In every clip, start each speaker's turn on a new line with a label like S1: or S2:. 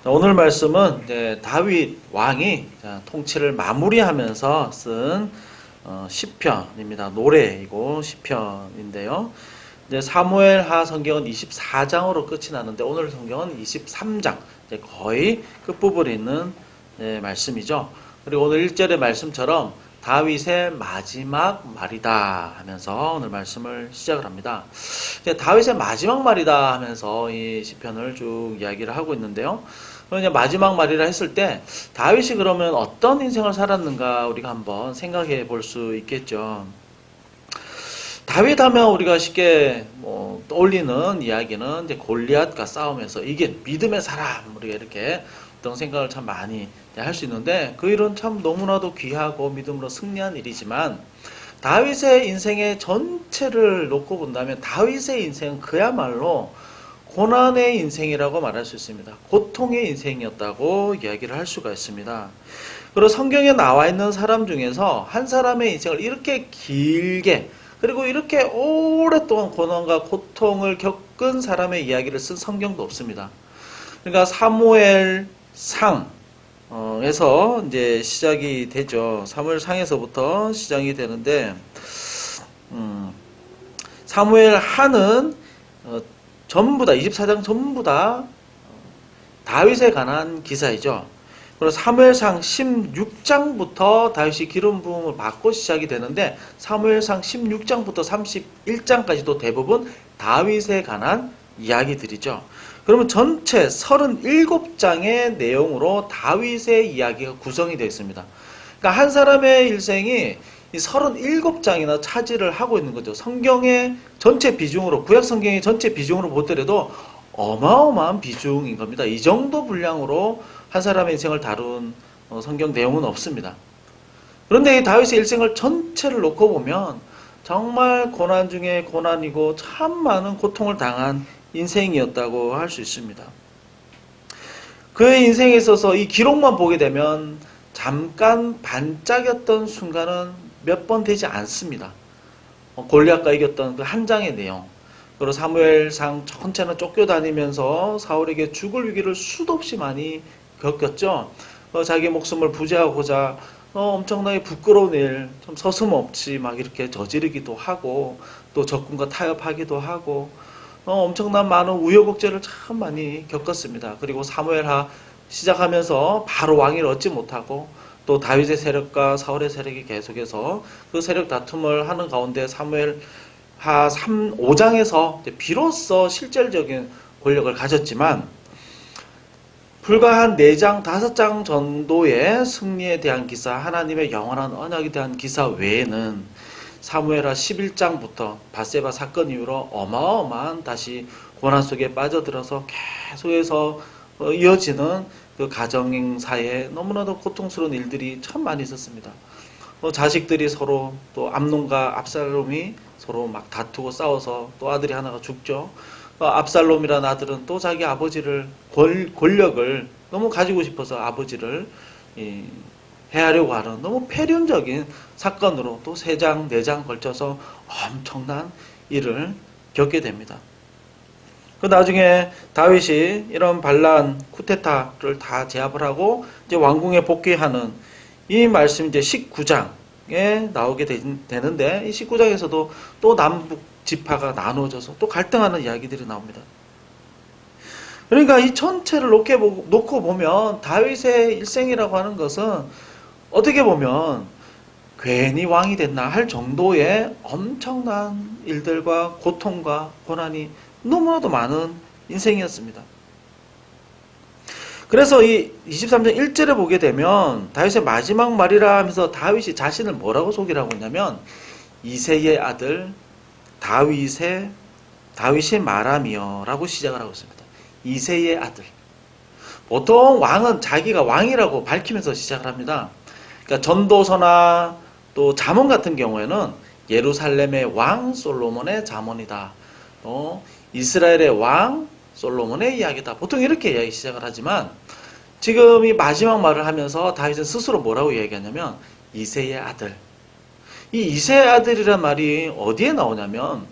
S1: 오늘 말씀은 이제 다윗 왕이 통치를 마무리하면서 쓴 시편입니다. 노래이고 시편인데요. 이제 사무엘하 성경은 24장으로 끝이 나는데 오늘 성경은 23장, 이제 거의 끝부분에 있는 말씀이죠. 그리고 오늘 1절의 말씀처럼 다윗의 마지막 말이다 하면서 오늘 말씀을 시작을 합니다. 이제 다윗의 마지막 말이다 하면서 이 시편을 쭉 이야기를 하고 있는데요. 이제 마지막 말이라 했을 때 다윗이 그러면 어떤 인생을 살았는가 우리가 한번 생각해 볼 수 있겠죠. 다윗 하면 우리가 쉽게 떠올리는 이야기는 이제 골리앗과 싸움에서 이긴 믿음의 사람, 우리가 이렇게 어떤 생각을 참 많이 할 수 있는데 그 일은 참 너무나도 귀하고 믿음으로 승리한 일이지만 다윗의 인생의 전체를 놓고 본다면 다윗의 인생은 그야말로 고난의 인생이라고 말할 수 있습니다. 고통의 인생이었다고 이야기를 할 수가 있습니다. 그리고 성경에 나와 있는 사람 중에서 한 사람의 인생을 이렇게 길게 그리고 이렇게 오랫동안 고난과 고통을 겪은 사람의 이야기를 쓴 성경도 없습니다. 그러니까 사무엘상 에서 이제 시작이 되죠. 사무엘상에서부터 시작이 되는데 사무엘하는 전부 다 24장 전부 다 다윗에 관한 기사이죠. 그리고 사무엘상 16장부터 다윗이 기름 부음을 받고 시작이 되는데 사무엘상 16장부터 31장까지도 대부분 다윗에 관한 이야기들이죠. 그러면 전체 37장의 내용으로 다윗의 이야기가 구성이 되어 있습니다. 그러니까 한 사람의 일생이 이 37장이나 차지를 하고 있는 거죠. 성경의 전체 비중으로, 구약 성경의 전체 비중으로 보더라도 어마어마한 비중인 겁니다. 이 정도 분량으로 한 사람의 인생을 다룬 성경 내용은 없습니다. 그런데 이 다윗의 일생을 전체를 놓고 보면 정말 고난 중에 고난이고 참 많은 고통을 당한 인생이었다고 할 수 있습니다. 그의 인생에 있어서 이 기록만 보게 되면 잠깐 반짝였던 순간은 몇 번 되지 않습니다. 골리앗과 이겼던 그 한 장의 내용, 그리고 사무엘상 전체는 쫓겨다니면서 사울에게 죽을 위기를 수도 없이 많이 겪었죠. 자기 목숨을 부지하고자 엄청나게 부끄러운 일, 좀 서슴없이 막 이렇게 저지르기도 하고 또 적군과 타협하기도 하고 엄청난 많은 우여곡절을 참 많이 겪었습니다. 그리고 사무엘하 시작하면서 바로 왕위를 얻지 못하고 또 다윗의 세력과 사울의 세력이 계속해서 그 세력 다툼을 하는 가운데 사무엘하 5장에서 비로소 실질적인 권력을 가졌지만 불과 한 4장, 5장 정도의 승리에 대한 기사, 하나님의 영원한 언약에 대한 기사 외에는 사무엘하 11장부터 밧세바 사건 이후로 어마어마한 다시 고난 속에 빠져들어서 계속해서 이어지는 그 가정사에 너무나도 고통스러운 일들이 참 많이 있었습니다. 자식들이 서로 또 암논과 압살롬이 서로 막 다투고 싸워서 또 아들이 하나가 죽죠. 압살롬이라는 아들은 또 자기 아버지를 권력을 너무 가지고 싶어서 아버지를 해하려고 하는 너무 폐륜적인 사건으로 또 3장, 4장 걸쳐서 엄청난 일을 겪게 됩니다. 그 나중에 다윗이 이런 반란, 쿠데타를 다 제압을 하고 이제 왕궁에 복귀하는 이 말씀이 이제 19장에 나오게 되는데 이 19장에서도 또 남북 지파가 나눠져서 또 갈등하는 이야기들이 나옵니다. 그러니까 이 전체를 놓고 보면 다윗의 일생이라고 하는 것은 어떻게 보면 괜히 왕이 됐나 할 정도의 엄청난 일들과 고통과 고난이 너무나도 많은 인생이었습니다. 그래서 이 23장 1절에 보게 되면 다윗의 마지막 말이라 하면서 다윗이 자신을 뭐라고 소개를 하고 있냐면 이새의 아들 다윗이 말하며 라고 시작을 하고 있습니다. 이새의 아들. 보통 왕은 자기가 왕이라고 밝히면서 시작을 합니다. 그러니까 전도서나 또 잠언 같은 경우에는 예루살렘의 왕 솔로몬의 잠언이다. 또 이스라엘의 왕 솔로몬의 이야기다. 보통 이렇게 이야기 시작을 하지만 지금 이 마지막 말을 하면서 다윗은 스스로 뭐라고 이야기하냐면 이새의 아들. 이 이새의 아들이란 말이 어디에 나오냐면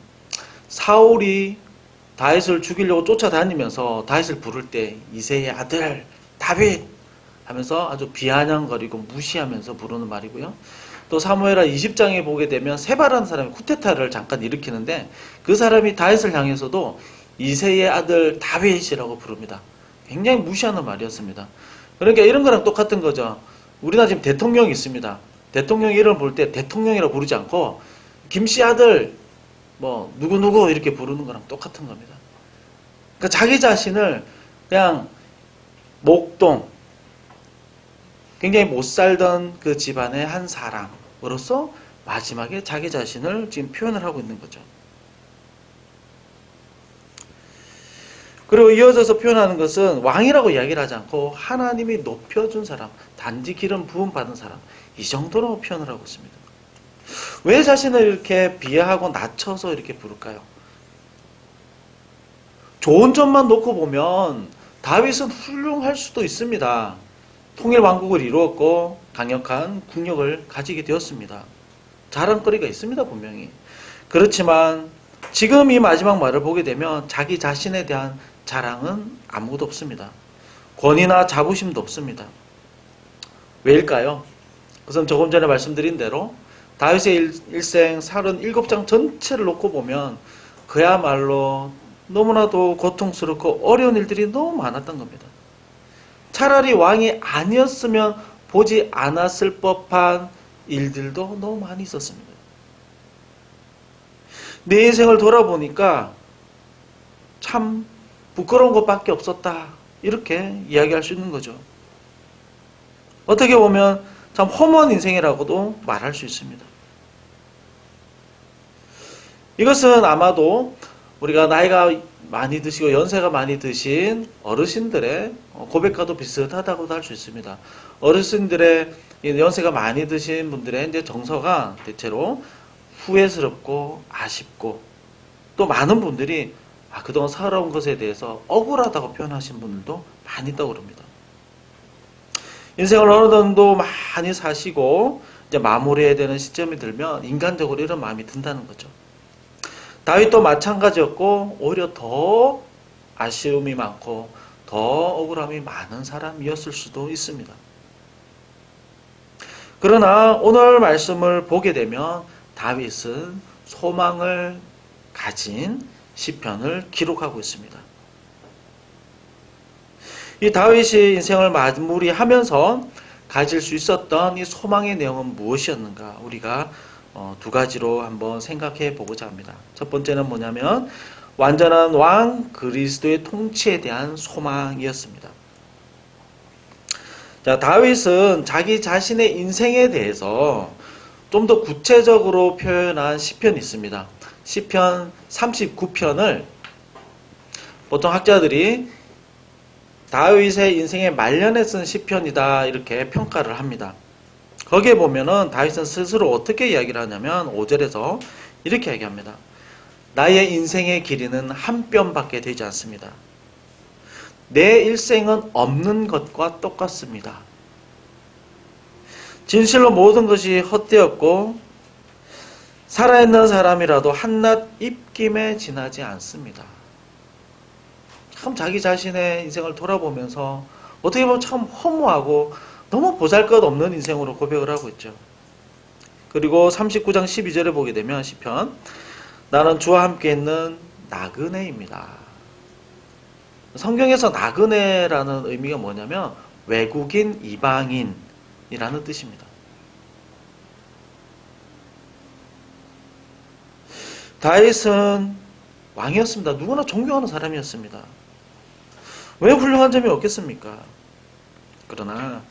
S1: 사울이 다윗을 죽이려고 쫓아다니면서 다윗을 부를 때 이새의 아들 다윗 하면서 아주 비아냥거리고 무시하면서 부르는 말이고요. 또 사무엘하 20장에 보게 되면 세바라는 사람이 쿠데타를 잠깐 일으키는데 그 사람이 다윗을 향해서도 이새의 아들 다윗이라고 부릅니다. 굉장히 무시하는 말이었습니다. 그러니까 이런 거랑 똑같은 거죠. 우리나라 지금 대통령이 있습니다. 대통령 이름을 부를 때 대통령이라고 부르지 않고 김씨 아들 뭐 누구누구 이렇게 부르는 거랑 똑같은 겁니다. 그러니까 자기 자신을 그냥 목동 굉장히 못 살던 그 집안의 한 사람으로서 마지막에 자기 자신을 지금 표현을 하고 있는 거죠. 그리고 이어져서 표현하는 것은 왕이라고 이야기를 하지 않고 하나님이 높여준 사람, 단지 기름 부음 받은 사람, 이 정도로 표현을 하고 있습니다. 왜 자신을 이렇게 비하하고 낮춰서 이렇게 부를까요? 좋은 점만 놓고 보면 다윗은 훌륭할 수도 있습니다. 통일 왕국을 이루었고 강력한 국력을 가지게 되었습니다. 자랑거리가 있습니다, 분명히. 그렇지만 지금 이 마지막 말을 보게 되면 자기 자신에 대한 자랑은 아무것도 없습니다. 권위나 자부심도 없습니다. 왜일까요? 그것은 조금 전에 말씀드린 대로 다윗의 일생 37장 전체를 놓고 보면 그야말로 너무나도 고통스럽고 어려운 일들이 너무 많았던 겁니다. 차라리 왕이 아니었으면 보지 않았을 법한 일들도 너무 많이 있었습니다. 내 인생을 돌아보니까 참 부끄러운 것밖에 없었다, 이렇게 이야기할 수 있는 거죠. 어떻게 보면 참 허무한 인생이라고도 말할 수 있습니다. 이것은 아마도 우리가 나이가 많이 드시고 연세가 많이 드신 어르신들의 고백과도 비슷하다고도 할 수 있습니다. 어르신들의 연세가 많이 드신 분들의 이제 정서가 대체로 후회스럽고 아쉽고, 또 많은 분들이 그동안 살아온 것에 대해서 억울하다고 표현하신 분들도 많이 떠오릅니다. 인생을 어느 정도 많이 사시고 이제 마무리해야 되는 시점이 들면 인간적으로 이런 마음이 든다는 거죠. 다윗도 마찬가지였고 오히려 더 아쉬움이 많고 더 억울함이 많은 사람이었을 수도 있습니다. 그러나 오늘 말씀을 보게 되면 다윗은 소망을 가진 시편을 기록하고 있습니다. 이 다윗이 인생을 마무리하면서 가질 수 있었던 이 소망의 내용은 무엇이었는가, 우리가 두 가지로 한번 생각해 보고자 합니다. 첫 번째는 뭐냐면 완전한 왕 그리스도의 통치에 대한 소망이었습니다. 자, 다윗은 자기 자신의 인생에 대해서 좀 더 구체적으로 표현한 시편이 있습니다. 시편 39편을 보통 학자들이 다윗의 인생의 말년에 쓴 시편이다, 이렇게 평가를 합니다. 거기에 보면은 다윗은 스스로 어떻게 이야기를 하냐면 5절에서 이렇게 얘기합니다. 나의 인생의 길이는 한 뼘밖에 되지 않습니다. 내 일생은 없는 것과 똑같습니다. 진실로 모든 것이 헛되었고 살아있는 사람이라도 한낱 입김에 지나지 않습니다. 참 자기 자신의 인생을 돌아보면서 어떻게 보면 참 허무하고 너무 보잘것없는 인생으로 고백을 하고 있죠. 그리고 39장 12절에 보게 되면 시편, 나는 주와 함께 있는 나그네입니다. 성경에서 나그네라는 의미가 뭐냐면 외국인, 이방인이라는 뜻입니다. 다윗은 왕이었습니다. 누구나 존경하는 사람이었습니다. 왜 훌륭한 점이 없겠습니까? 그러나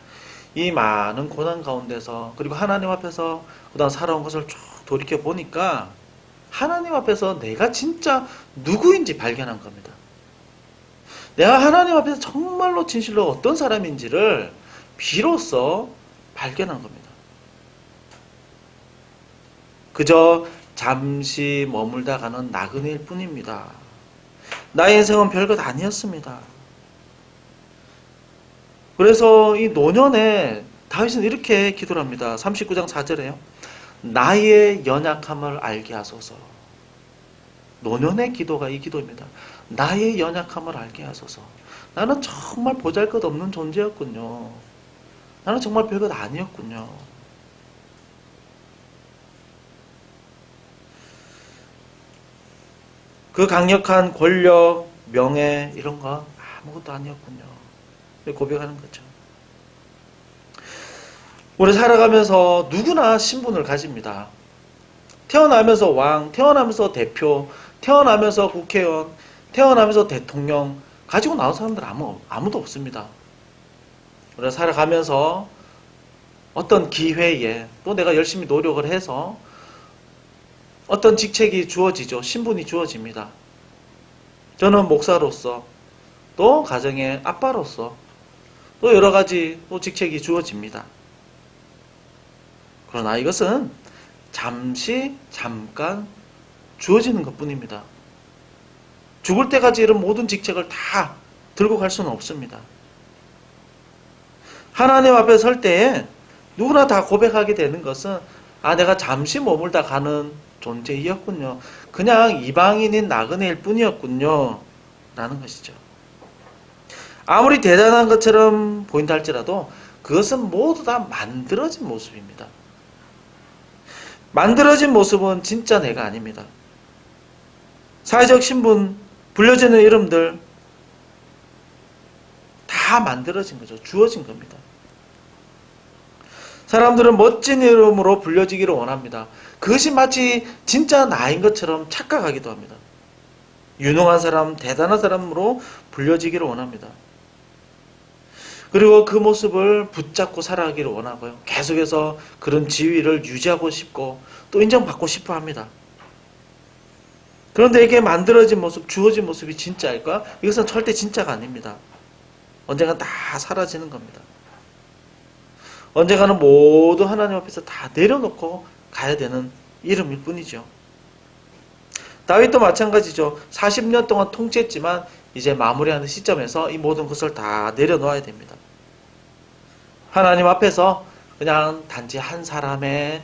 S1: 이 많은 고난 가운데서, 그리고 하나님 앞에서 그동안 살아온 것을 쭉 돌이켜 보니까 하나님 앞에서 내가 진짜 누구인지 발견한 겁니다. 내가 하나님 앞에서 정말로 진실로 어떤 사람인지를 비로소 발견한 겁니다. 그저 잠시 머물다 가는 나그네일 뿐입니다. 나의 인생은 별것 아니었습니다. 그래서 이 노년에 다윗은 이렇게 기도를 합니다. 39장 4절에요. 나의 연약함을 알게 하소서. 노년의 기도가 이 기도입니다. 나의 연약함을 알게 하소서. 나는 정말 보잘것없는 존재였군요. 나는 정말 별것 아니었군요. 그 강력한 권력, 명예 이런 거 아무것도 아니었군요. 고백하는 거죠. 우리 살아가면서 누구나 신분을 가집니다. 태어나면서 왕, 태어나면서 대표, 태어나면서 국회의원, 태어나면서 대통령 가지고 나온 사람들 아무도 없습니다. 우리가 살아가면서 어떤 기회에 또 내가 열심히 노력을 해서 어떤 직책이 주어지죠. 신분이 주어집니다. 저는 목사로서 또 가정의 아빠로서 또 여러 가지 또 직책이 주어집니다. 그러나 이것은 잠깐 주어지는 것 뿐입니다. 죽을 때까지 이런 모든 직책을 다 들고 갈 수는 없습니다. 하나님 앞에 설 때에 누구나 다 고백하게 되는 것은 내가 잠시 머물다 가는 존재이었군요. 그냥 이방인인 나그네일 뿐이었군요. 라는 것이죠. 아무리 대단한 것처럼 보인다 할지라도 그것은 모두 다 만들어진 모습입니다. 만들어진 모습은 진짜 내가 아닙니다. 사회적 신분, 불려지는 이름들 다 만들어진 거죠. 주어진 겁니다. 사람들은 멋진 이름으로 불려지기를 원합니다. 그것이 마치 진짜 나인 것처럼 착각하기도 합니다. 유능한 사람, 대단한 사람으로 불려지기를 원합니다. 그리고 그 모습을 붙잡고 살아가기를 원하고요. 계속해서 그런 지위를 유지하고 싶고 또 인정받고 싶어 합니다. 그런데 이게 만들어진 모습, 주어진 모습이 진짜일까? 이것은 절대 진짜가 아닙니다. 언젠가 다 사라지는 겁니다. 언젠가는 모두 하나님 앞에서 다 내려놓고 가야 되는 이름일 뿐이죠. 다윗도 마찬가지죠. 40년 동안 통치했지만 이제 마무리하는 시점에서 이 모든 것을 다 내려놓아야 됩니다. 하나님 앞에서 그냥 단지 한 사람의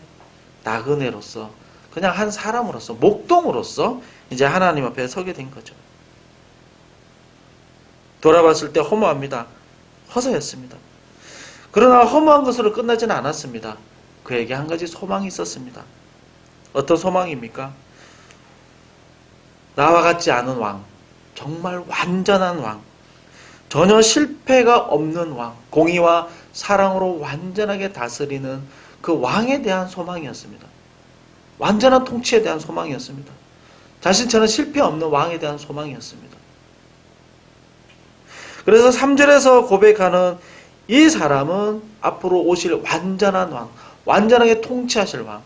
S1: 나그네로서, 그냥 한 사람으로서, 목동으로서 이제 하나님 앞에 서게 된 거죠. 돌아봤을 때 허무합니다. 허사였습니다. 그러나 허무한 것으로 끝나지는 않았습니다. 그에게 한 가지 소망이 있었습니다. 어떤 소망입니까? 나와 같지 않은 왕, 정말 완전한 왕, 전혀 실패가 없는 왕, 공의와 사랑으로 완전하게 다스리는 그 왕에 대한 소망이었습니다. 완전한 통치에 대한 소망이었습니다. 자신처럼 실패 없는 왕에 대한 소망이었습니다. 그래서 3절에서 고백하는 이 사람은 앞으로 오실 완전한 왕, 완전하게 통치하실 왕,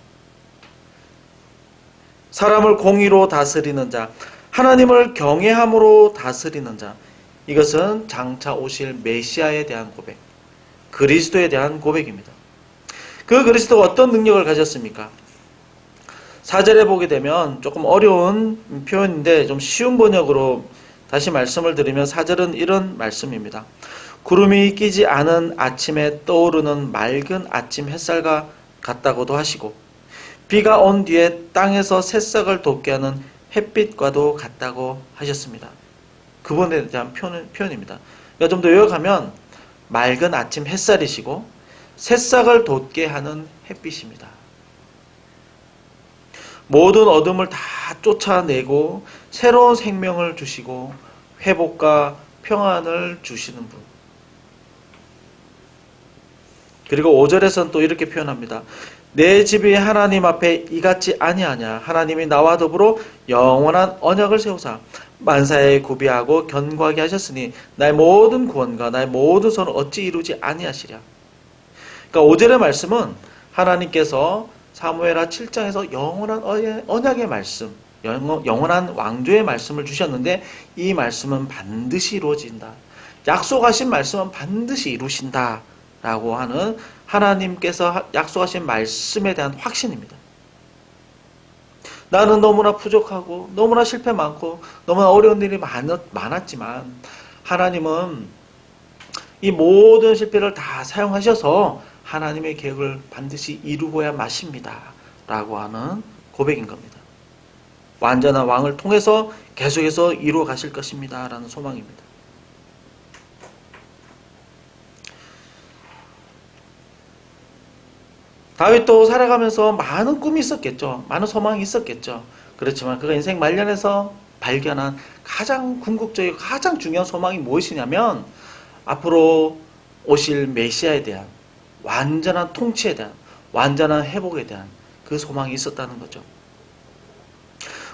S1: 사람을 공의로 다스리는 자, 하나님을 경외함으로 다스리는 자, 이것은 장차 오실 메시아에 대한 고백, 그리스도에 대한 고백입니다. 그 그리스도가 어떤 능력을 가졌습니까? 4절에 보게 되면 조금 어려운 표현인데 좀 쉬운 번역으로 다시 말씀을 드리면 4절은 이런 말씀입니다. 구름이 끼지 않은 아침에 떠오르는 맑은 아침 햇살과 같다고도 하시고 비가 온 뒤에 땅에서 새싹을 돋게 하는 햇빛과도 같다고 하셨습니다. 그분에 대한 표현입니다. 그러니까 좀 더 요약하면 맑은 아침 햇살이시고 새싹을 돋게 하는 햇빛입니다. 모든 어둠을 다 쫓아내고 새로운 생명을 주시고 회복과 평안을 주시는 분. 그리고 5절에서는 또 이렇게 표현합니다. 내 집이 하나님 앞에 이같이 아니하냐. 하나님이 나와 더불어 영원한 언약을 세우사 만사에 구비하고 견고하게 하셨으니 나의 모든 구원과 나의 모든 선을 어찌 이루지 아니하시랴. 그러니까 5절의 말씀은 하나님께서 사무엘하 7장에서 영원한 언약의 말씀, 영원한 왕조의 말씀을 주셨는데 이 말씀은 반드시 이루어진다. 약속하신 말씀은 반드시 이루신다. 라고 하는 하나님께서 약속하신 말씀에 대한 확신입니다. 나는 너무나 부족하고 너무나 실패 많고 너무나 어려운 일이 많았지만 하나님은 이 모든 실패를 다 사용하셔서 하나님의 계획을 반드시 이루고야 마십니다. 라고 하는 고백인 겁니다. 완전한 왕을 통해서 계속해서 이루어 가실 것입니다. 라는 소망입니다. 다윗도 살아가면서 많은 꿈이 있었겠죠. 많은 소망이 있었겠죠. 그렇지만 그가 인생 말년에서 발견한 가장 궁극적이고 가장 중요한 소망이 무엇이냐면 앞으로 오실 메시아에 대한 완전한 통치에 대한 완전한 회복에 대한 그 소망이 있었다는 거죠.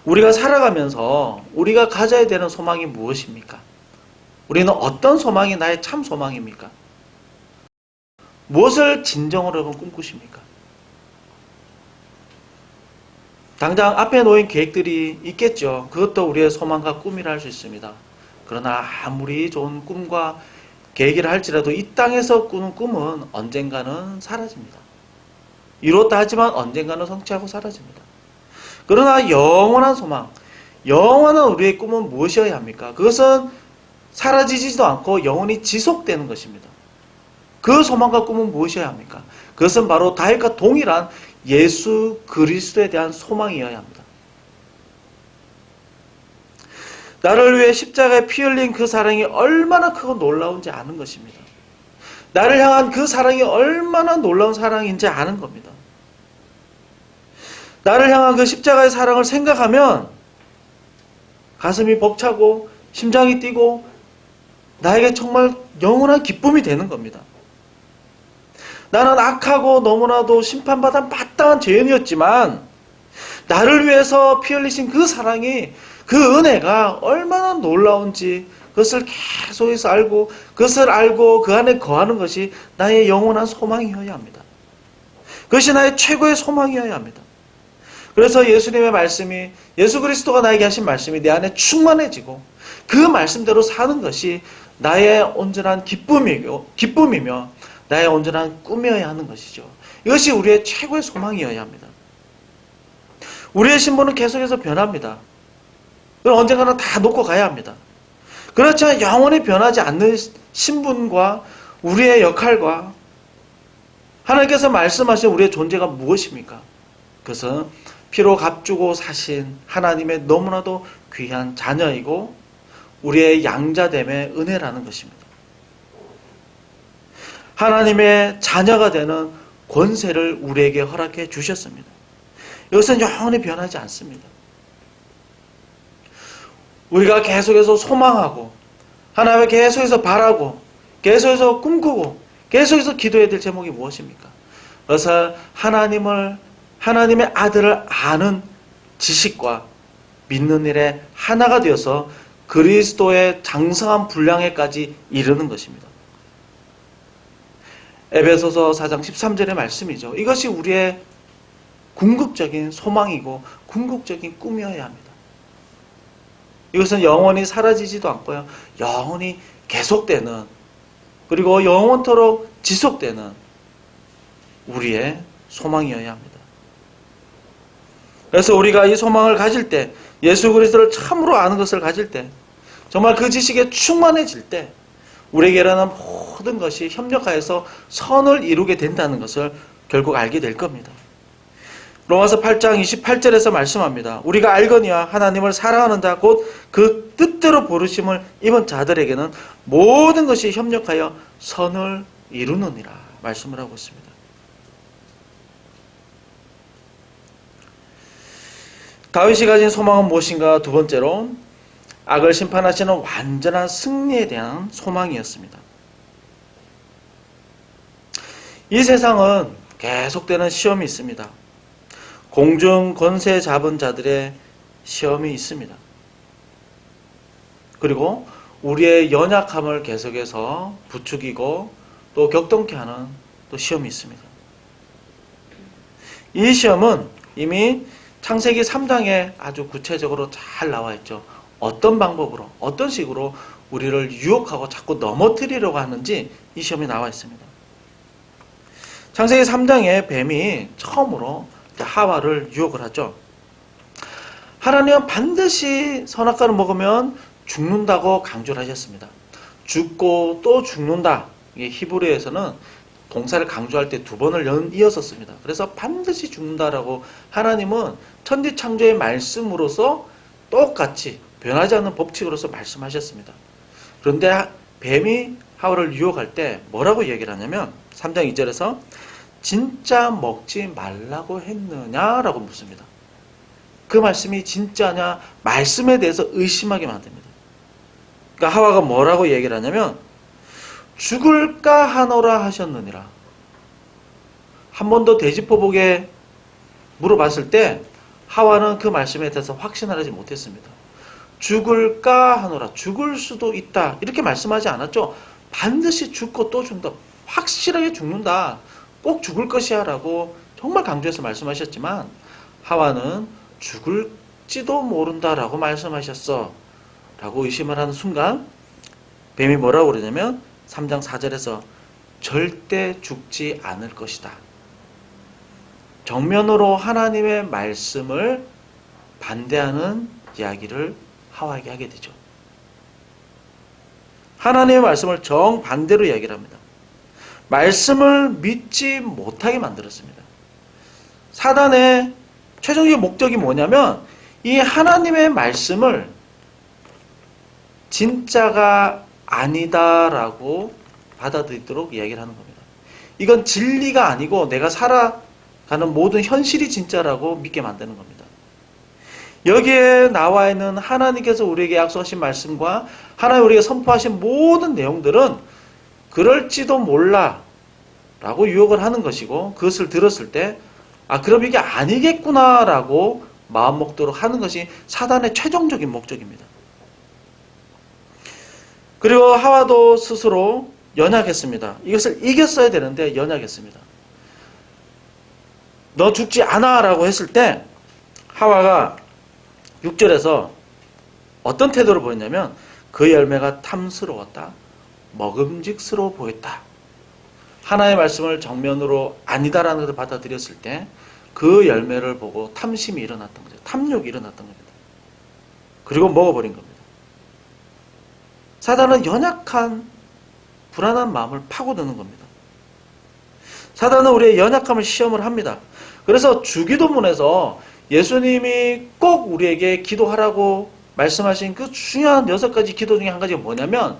S1: 우리가 살아가면서 우리가 가져야 되는 소망이 무엇입니까? 우리는 어떤 소망이 나의 참 소망입니까? 무엇을 진정으로 여러분 꿈꾸십니까? 당장 앞에 놓인 계획들이 있겠죠. 그것도 우리의 소망과 꿈이라 할 수 있습니다. 그러나 아무리 좋은 꿈과 계획이라 할지라도 이 땅에서 꾸는 꿈은 언젠가는 사라집니다. 이뤘다 하지만 언젠가는 성취하고 사라집니다. 그러나 영원한 소망, 영원한 우리의 꿈은 무엇이어야 합니까? 그것은 사라지지도 않고 영원히 지속되는 것입니다. 그 소망과 꿈은 무엇이어야 합니까? 그것은 바로 다윗과 동일한 예수 그리스도에 대한 소망이어야 합니다. 나를 위해 십자가에 피 흘린 그 사랑이 얼마나 크고 놀라운지 아는 것입니다. 나를 향한 그 사랑이 얼마나 놀라운 사랑인지 아는 겁니다. 나를 향한 그 십자가의 사랑을 생각하면 가슴이 벅차고 심장이 뛰고 나에게 정말 영원한 기쁨이 되는 겁니다. 나는 악하고 너무나도 심판받아 마땅한 죄인이었지만 나를 위해서 피 흘리신 그 사랑이, 그 은혜가 얼마나 놀라운지 그것을 계속해서 알고, 그것을 알고 그 안에 거하는 것이 나의 영원한 소망이어야 합니다. 그것이 나의 최고의 소망이어야 합니다. 그래서 예수님의 말씀이, 예수 그리스도가 나에게 하신 말씀이 내 안에 충만해지고 그 말씀대로 사는 것이 나의 온전한 기쁨이며 나의 온전한 꿈이어야 하는 것이죠. 이것이 우리의 최고의 소망이어야 합니다. 우리의 신분은 계속해서 변합니다. 그럼 언젠가는 다 놓고 가야 합니다. 그렇지만 영원히 변하지 않는 신분과 우리의 역할과 하나님께서 말씀하신 우리의 존재가 무엇입니까? 그것은 피로 값주고 사신 하나님의 너무나도 귀한 자녀이고 우리의 양자됨의 은혜라는 것입니다. 하나님의 자녀가 되는 권세를 우리에게 허락해 주셨습니다. 이것은 영원히 변하지 않습니다. 우리가 계속해서 소망하고 하나님을 계속해서 바라고 계속해서 꿈꾸고 계속해서 기도해야 될 제목이 무엇입니까? 그래서 하나님의 아들을 아는 지식과 믿는 일에 하나가 되어서 그리스도의 장성한 분량에까지 이르는 것입니다. 에베소서 4장 13절의 말씀이죠. 이것이 우리의 궁극적인 소망이고 궁극적인 꿈이어야 합니다. 이것은 영원히 사라지지도 않고요. 영원히 계속되는, 그리고 영원토록 지속되는 우리의 소망이어야 합니다. 그래서 우리가 이 소망을 가질 때, 예수 그리스도를 참으로 아는 것을 가질 때, 정말 그 지식에 충만해질 때 우리에게 일어나는 모든 것이 협력하여서 선을 이루게 된다는 것을 결국 알게 될 겁니다. 로마서 8장 28절에서 말씀합니다. 우리가 알거니와 하나님을 사랑하는 자 곧 그 뜻대로 부르심을 입은 자들에게는 모든 것이 협력하여 선을 이루느니라 말씀을 하고 있습니다. 다윗이 가진 소망은 무엇인가? 두 번째로 악을 심판하시는 완전한 승리에 대한 소망이었습니다. 이 세상은 계속되는 시험이 있습니다. 공중 권세 잡은 자들의 시험이 있습니다. 그리고 우리의 연약함을 계속해서 부추기고 또 격동케 하는 또 시험이 있습니다. 이 시험은 이미 창세기 3장에 아주 구체적으로 잘 나와 있죠. 어떤 방법으로, 어떤 식으로 우리를 유혹하고 자꾸 넘어뜨리려고 하는지 이 시험이 나와 있습니다. 창세기 3장에 뱀이 처음으로 하와를 유혹을 하죠. 하나님은 반드시 선악과를 먹으면 죽는다고 강조를 하셨습니다. 죽고 또 죽는다. 이게 히브리어에서는 동사를 강조할 때 두 번을 이어서 씁니다. 그래서 반드시 죽는다라고 하나님은 천지창조의 말씀으로서 똑같이 변하지 않는 법칙으로서 말씀하셨습니다. 그런데 뱀이 하와를 유혹할 때 뭐라고 얘기를 하냐면 3장 2절에서 진짜 먹지 말라고 했느냐라고 묻습니다. 그 말씀이 진짜냐? 말씀에 대해서 의심하게 만듭니다. 그러니까 하와가 뭐라고 얘기를 하냐면 죽을까 하노라 하셨느니라. 한 번 더 되짚어보게 물어봤을 때 하와는 그 말씀에 대해서 확신을 하지 못했습니다. 죽을까 하노라. 죽을 수도 있다. 이렇게 말씀하지 않았죠. 반드시 죽고 또 죽는다. 확실하게 죽는다. 꼭 죽을 것이야 라고 정말 강조해서 말씀하셨지만 하와는 죽을지도 모른다라고 말씀하셨어 라고 의심을 하는 순간 뱀이 뭐라고 그러냐면 3장 4절에서 절대 죽지 않을 것이다. 정면으로 하나님의 말씀을 반대하는 이야기를 하와에게 하게 되죠. 하나님의 말씀을 정반대로 이야기를 합니다. 말씀을 믿지 못하게 만들었습니다. 사단의 최종적인 목적이 뭐냐면 이 하나님의 말씀을 진짜가 아니다라고 받아들이도록 이야기를 하는 겁니다. 이건 진리가 아니고 내가 살아가는 모든 현실이 진짜라고 믿게 만드는 겁니다. 여기에 나와 있는 하나님께서 우리에게 약속하신 말씀과 하나님 우리에게 선포하신 모든 내용들은 그럴지도 몰라 라고 유혹을 하는 것이고 그것을 들었을 때 그럼 이게 아니겠구나 라고 마음 먹도록 하는 것이 사단의 최종적인 목적입니다. 그리고 하와도 스스로 연약했습니다. 이것을 이겼어야 되는데 연약했습니다. 너 죽지 않아 라고 했을 때 하와가 6절에서 어떤 태도를 보였냐면 그 열매가 탐스러웠다. 먹음직스러워 보였다. 하나의 말씀을 정면으로 아니다라는 것을 받아들였을 때 그 열매를 보고 탐심이 일어났던 거죠. 탐욕이 일어났던 겁니다. 그리고 먹어버린 겁니다. 사단은 연약한 불안한 마음을 파고드는 겁니다. 사단은 우리의 연약함을 시험을 합니다. 그래서 주기도문에서 예수님이 꼭 우리에게 기도하라고 말씀하신 그 중요한 6가지 기도 중에 한 가지가 뭐냐면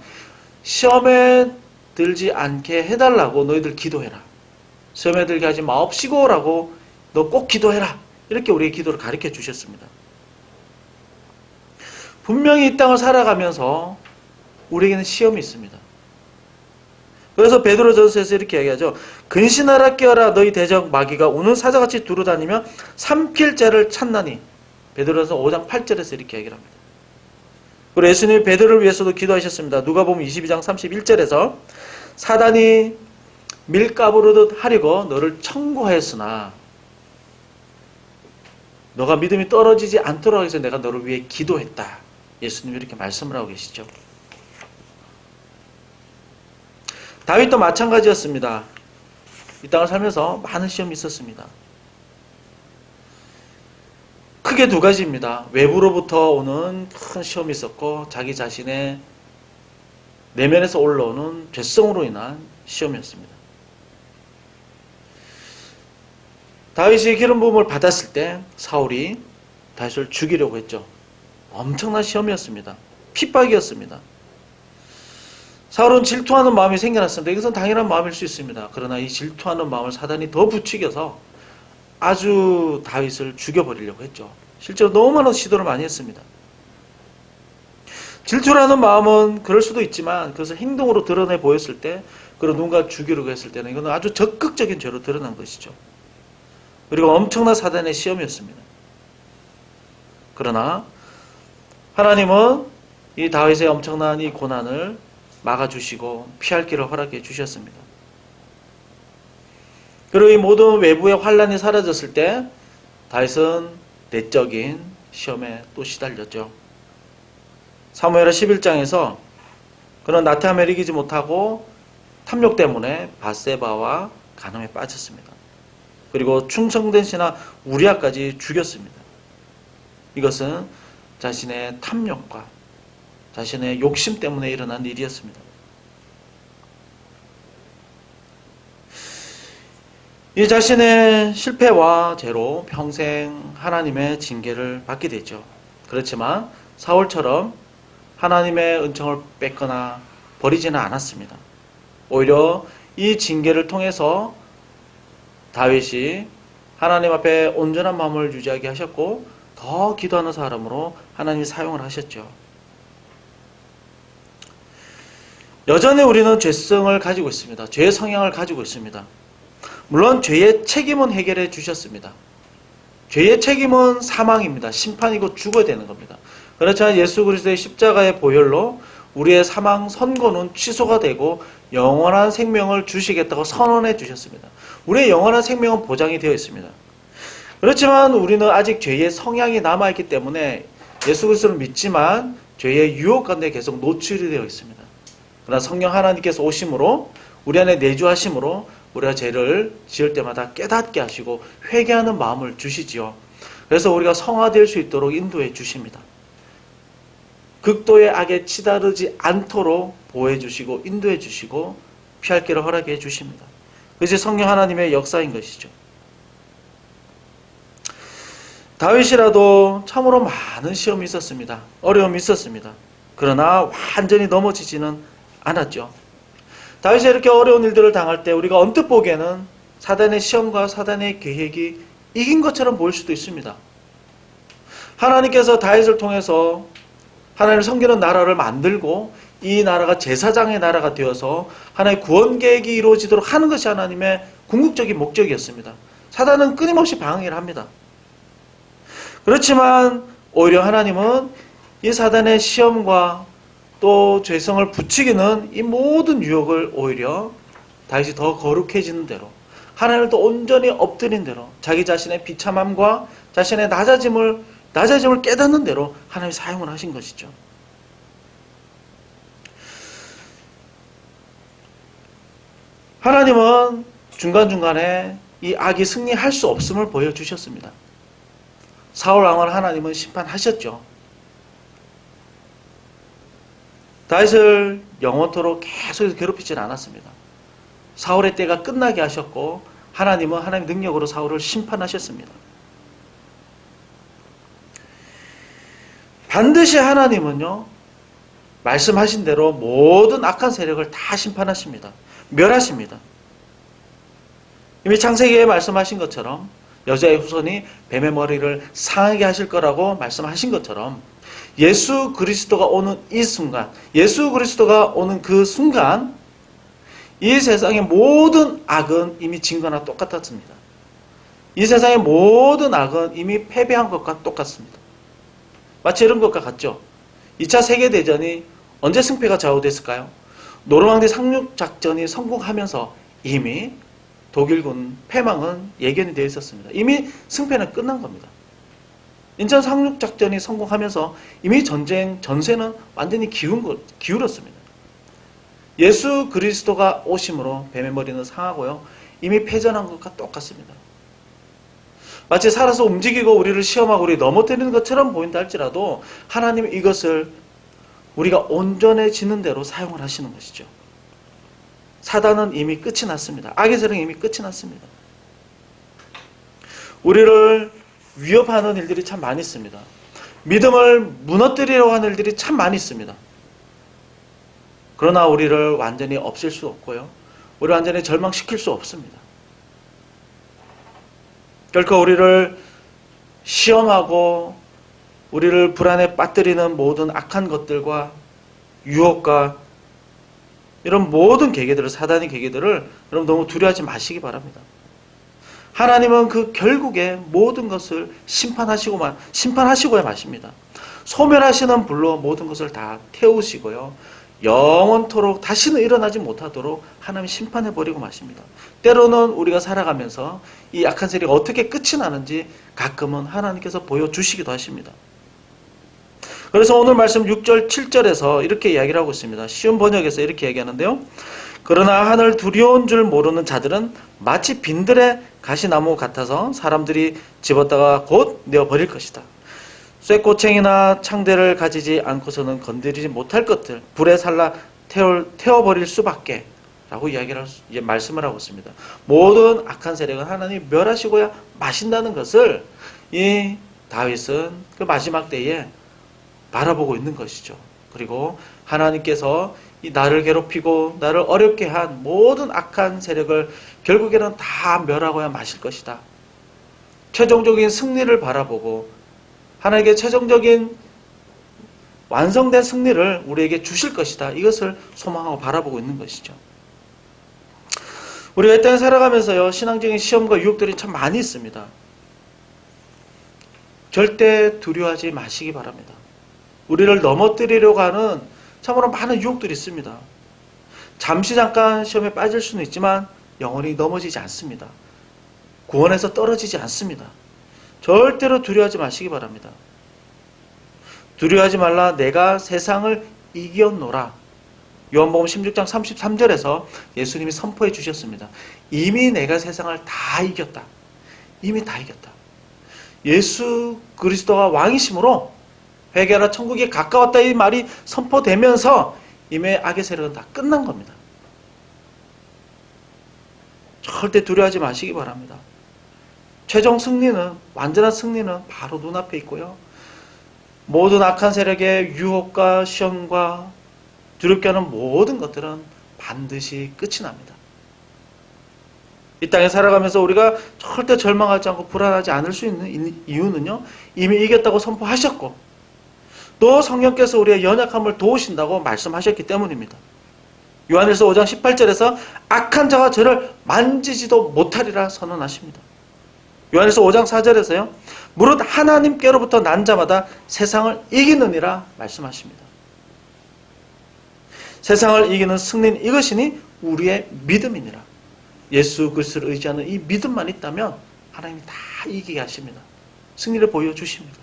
S1: 시험에 들지 않게 해달라고 너희들 기도해라. 시험에 들게 하지 마옵시고 라고 너 꼭 기도해라. 이렇게 우리의 기도를 가르쳐 주셨습니다. 분명히 이 땅을 살아가면서 우리에게는 시험이 있습니다. 그래서 베드로전서에서 이렇게 얘기하죠. 근신하라 깨어라 너희 대적 마귀가 우는 사자같이 두루다니며 삼킬 자를 찾나니. 베드로전서 5장 8절에서 이렇게 얘기를 합니다. 그리고 예수님이 베드로를 위해서도 기도하셨습니다. 누가복음 22장 31절에서 사단이 밀가부르듯 하려고 너를 청구하였으나 너가 믿음이 떨어지지 않도록 해서 내가 너를 위해 기도했다. 예수님이 이렇게 말씀을 하고 계시죠. 다윗도 마찬가지였습니다. 이 땅을 살면서 많은 시험이 있었습니다. 크게 2가지입니다. 외부로부터 오는 큰 시험이 있었고 자기 자신의 내면에서 올라오는 죄성으로 인한 시험이었습니다. 다윗이 기름 부음을 받았을 때 사울이 다윗을 죽이려고 했죠. 엄청난 시험이었습니다. 핍박이었습니다. 사울은 질투하는 마음이 생겨났습니다. 이것은 당연한 마음일 수 있습니다. 그러나 이 질투하는 마음을 사단이 더 부추겨서 아주 다윗을 죽여버리려고 했죠. 실제로 너무 많은 시도를 많이 했습니다. 질투라는 마음은 그럴 수도 있지만 그것을 행동으로 드러내 보였을 때 그리고 누군가 죽이려고 했을 때는 이건 아주 적극적인 죄로 드러난 것이죠. 그리고 엄청난 사단의 시험이었습니다. 그러나 하나님은 이 다윗의 엄청난 이 고난을 막아주시고 피할 길을 허락해 주셨습니다. 그리고 이 모든 외부의 환란이 사라졌을 때 다윗은 내적인 시험에 또 시달렸죠. 사무엘하 11장에서 그는 나태함에 이기지 못하고 탐욕 때문에 밧세바와 간음에 빠졌습니다. 그리고 충성된 신하 우리아까지 죽였습니다. 이것은 자신의 탐욕과 자신의 욕심 때문에 일어난 일이었습니다. 이 자신의 실패와 죄로 평생 하나님의 징계를 받게 되죠. 그렇지만 사울처럼 하나님의 은총을 뺏거나 버리지는 않았습니다. 오히려 이 징계를 통해서 다윗이 하나님 앞에 온전한 마음을 유지하게 하셨고 더 기도하는 사람으로 하나님이 사용을 하셨죠. 여전히 우리는 죄성을 가지고 있습니다. 죄의 성향을 가지고 있습니다. 물론 죄의 책임은 해결해 주셨습니다. 죄의 책임은 사망입니다. 심판이고 죽어야 되는 겁니다. 그렇지만 예수 그리스도의 십자가의 보혈로 우리의 사망 선고는 취소가 되고 영원한 생명을 주시겠다고 선언해 주셨습니다. 우리의 영원한 생명은 보장이 되어 있습니다. 그렇지만 우리는 아직 죄의 성향이 남아있기 때문에 예수 그리스도를 믿지만 죄의 유혹 가운데 계속 노출이 되어 있습니다. 그러나 성령 하나님께서 오심으로 우리 안에 내주하심으로 우리가 죄를 지을 때마다 깨닫게 하시고 회개하는 마음을 주시지요. 그래서 우리가 성화될 수 있도록 인도해 주십니다. 극도의 악에 치다르지 않도록 보호해 주시고 인도해 주시고 피할 길을 허락해 주십니다. 그것이 성령 하나님의 역사인 것이죠. 다윗이라도 참으로 많은 시험이 있었습니다. 어려움이 있었습니다. 그러나 완전히 넘어지지는 않았죠. 다윗이 이렇게 어려운 일들을 당할 때 우리가 언뜻 보기에는 사단의 시험과 사단의 계획이 이긴 것처럼 보일 수도 있습니다. 하나님께서 다윗을 통해서 하나님을 섬기는 나라를 만들고 이 나라가 제사장의 나라가 되어서 하나님의 구원 계획이 이루어지도록 하는 것이 하나님의 궁극적인 목적이었습니다. 사단은 끊임없이 방해를 합니다. 그렇지만 오히려 하나님은 이 사단의 시험과 또 죄성을 부추기는 이 모든 유혹을 오히려 다윗이 더 거룩해지는 대로 하나님을 더 온전히 엎드린 대로 자기 자신의 비참함과 자신의 낮아짐을 깨닫는 대로 하나님이 사용을 하신 것이죠. 하나님은 중간중간에 이 악이 승리할 수 없음을 보여주셨습니다. 사울 왕을 하나님은 심판하셨죠. 다윗을 영원토록 계속 괴롭히지는 않았습니다. 사울의 때가 끝나게 하셨고 하나님은 하나님의 능력으로 사울을 심판하셨습니다. 반드시 하나님은요, 말씀하신 대로 모든 악한 세력을 다 심판하십니다. 멸하십니다. 이미 창세기에 말씀하신 것처럼 여자의 후손이 뱀의 머리를 상하게 하실 거라고 말씀하신 것처럼 예수 그리스도가 오는 이 순간, 예수 그리스도가 오는 그 순간 이 세상의 모든 악은 이미 진 거나 똑같았습니다. 이 세상의 모든 악은 이미 패배한 것과 똑같습니다. 마치 이런 것과 같죠. 2차 세계대전이 언제 승패가 좌우됐을까요? 노르망디 상륙작전이 성공하면서 이미 독일군 패망은 예견이 되어 있었습니다. 이미 승패는 끝난 겁니다. 인천 상륙작전이 성공하면서 이미 전세는 완전히 기울었습니다. 예수 그리스도가 오심으로 뱀의 머리는 상하고요. 이미 패전한 것과 똑같습니다. 마치 살아서 움직이고 우리를 시험하고 우리 넘어뜨리는 것처럼 보인다 할지라도 하나님은 이것을 우리가 온전해지는 대로 사용을 하시는 것이죠. 사단은 이미 끝이 났습니다. 악의 세력은 이미 끝이 났습니다. 우리를 위협하는 일들이 참 많이 있습니다. 믿음을 무너뜨리려고 하는 일들이 참 많이 있습니다. 그러나 우리를 완전히 없앨 수 없고요. 우리를 완전히 절망시킬 수 없습니다. 결코 우리를 시험하고 우리를 불안에 빠뜨리는 모든 악한 것들과 유혹과 이런 모든 계계들을, 사단의 계계들을 여러분 너무 두려워하지 마시기 바랍니다. 하나님은 그 결국에 모든 것을 심판하시고야 마십니다. 소멸하시는 불로 모든 것을 다 태우시고요. 영원토록 다시는 일어나지 못하도록 하나님 심판해버리고 마십니다. 때로는 우리가 살아가면서 이 악한 세력이 어떻게 끝이 나는지 가끔은 하나님께서 보여주시기도 하십니다. 그래서 오늘 말씀 6절, 7절에서 이렇게 이야기를 하고 있습니다. 쉬운 번역에서 이렇게 얘기하는데요. 그러나 하늘 두려운 줄 모르는 자들은 마치 빈들의 가시나무 같아서 사람들이 집었다가 곧 내어버릴 것이다. 쇠꼬챙이나 창대를 가지지 않고서는 건드리지 못할 것들, 불에 살라 태워버릴 수밖에 라고 말씀을 하고 있습니다. 모든 악한 세력은 하나님이 멸하시고야 마신다는 것을 이 다윗은 그 마지막 때에 바라보고 있는 것이죠. 그리고 하나님께서 이 나를 괴롭히고 나를 어렵게 한 모든 악한 세력을 결국에는 다 멸하고야 마실 것이다. 최종적인 승리를 바라보고 하나님께 최종적인 완성된 승리를 우리에게 주실 것이다. 이것을 소망하고 바라보고 있는 것이죠. 우리가 이 땅에 살아가면서요, 신앙적인 시험과 유혹들이 참 많이 있습니다. 절대 두려워하지 마시기 바랍니다. 우리를 넘어뜨리려고 하는 참으로 많은 유혹들이 있습니다. 잠시 잠깐 시험에 빠질 수는 있지만 영원히 넘어지지 않습니다. 구원에서 떨어지지 않습니다. 절대로 두려워하지 마시기 바랍니다. 두려워하지 말라, 내가 세상을 이겼노라. 요한복음 16장 33절에서 예수님이 선포해 주셨습니다. 이미 내가 세상을 다 이겼다. 이미 다 이겼다. 예수 그리스도가 왕이심으로 회개하라, 천국이 가까웠다, 이 말이 선포되면서 이미 악의 세력은 다 끝난 겁니다. 절대 두려워하지 마시기 바랍니다. 최종 승리는, 완전한 승리는 바로 눈앞에 있고요. 모든 악한 세력의 유혹과 시험과 두렵게 하는 모든 것들은 반드시 끝이 납니다. 이 땅에 살아가면서 우리가 절대 절망하지 않고 불안하지 않을 수 있는 이유는요, 이미 이겼다고 선포하셨고 또 성령께서 우리의 연약함을 도우신다고 말씀하셨기 때문입니다. 요한일서 5장 18절에서 악한 자가 저를 만지지도 못하리라 선언하십니다. 요한일서 5장 4절에서요, 무릇 하나님께로부터 난 자마다 세상을 이기느니라 말씀하십니다. 세상을 이기는 승리는 이것이니 우리의 믿음이니라. 예수 그리스도를 의지하는 이 믿음만 있다면 하나님이 다 이기게 하십니다. 승리를 보여주십니다.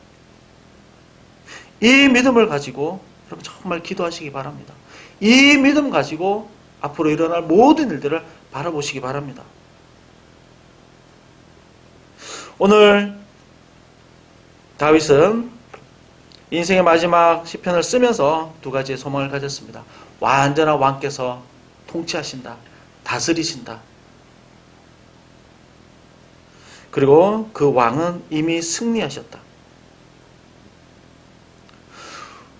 S1: 이 믿음을 가지고 여러분 정말 기도하시기 바랍니다. 이 믿음 가지고 앞으로 일어날 모든 일들을 바라보시기 바랍니다. 오늘 다윗은 인생의 마지막 시편을 쓰면서 두 가지의 소망을 가졌습니다. 완전한 왕께서 통치하신다. 다스리신다. 그리고 그 왕은 이미 승리하셨다.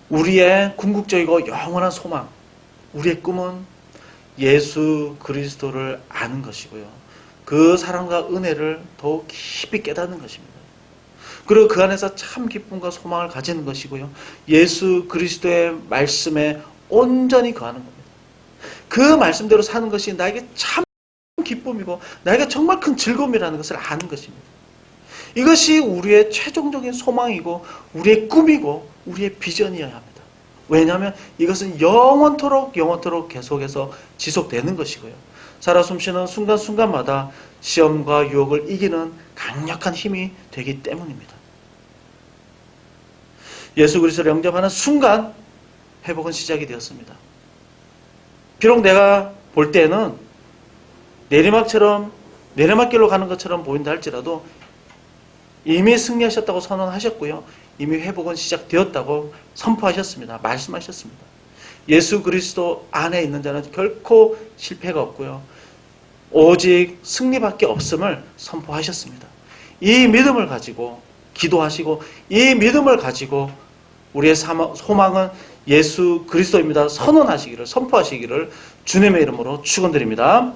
S1: 우리의 궁극적이고 영원한 소망, 우리의 꿈은 예수 그리스도를 아는 것이고요. 그 사랑과 은혜를 더욱 깊이 깨닫는 것입니다. 그리고 그 안에서 참 기쁨과 소망을 가지는 것이고요. 예수 그리스도의 말씀에 온전히 거하는 겁니다. 그 말씀대로 사는 것이 나에게 참 기쁨이고 나에게 정말 큰 즐거움이라는 것을 아는 것입니다. 이것이 우리의 최종적인 소망이고 우리의 꿈이고 우리의 비전이어야 합니다. 왜냐하면 이것은 영원토록 계속해서 지속되는 것이고요. 살아 숨쉬는 순간순간마다 시험과 유혹을 이기는 강력한 힘이 되기 때문입니다. 예수 그리스도를 영접하는 순간 회복은 시작이 되었습니다. 비록 내가 볼 때는 내리막길로 가는 것처럼 보인다 할지라도 이미 승리하셨다고 선언하셨고요. 이미 회복은 시작되었다고 선포하셨습니다. 말씀하셨습니다. 예수 그리스도 안에 있는 자는 결코 실패가 없고요. 오직 승리밖에 없음을 선포하셨습니다. 이 믿음을 가지고 기도하시고 이 믿음을 가지고 우리의 소망은 예수 그리스도입니다. 선포하시기를 주님의 이름으로 축원드립니다.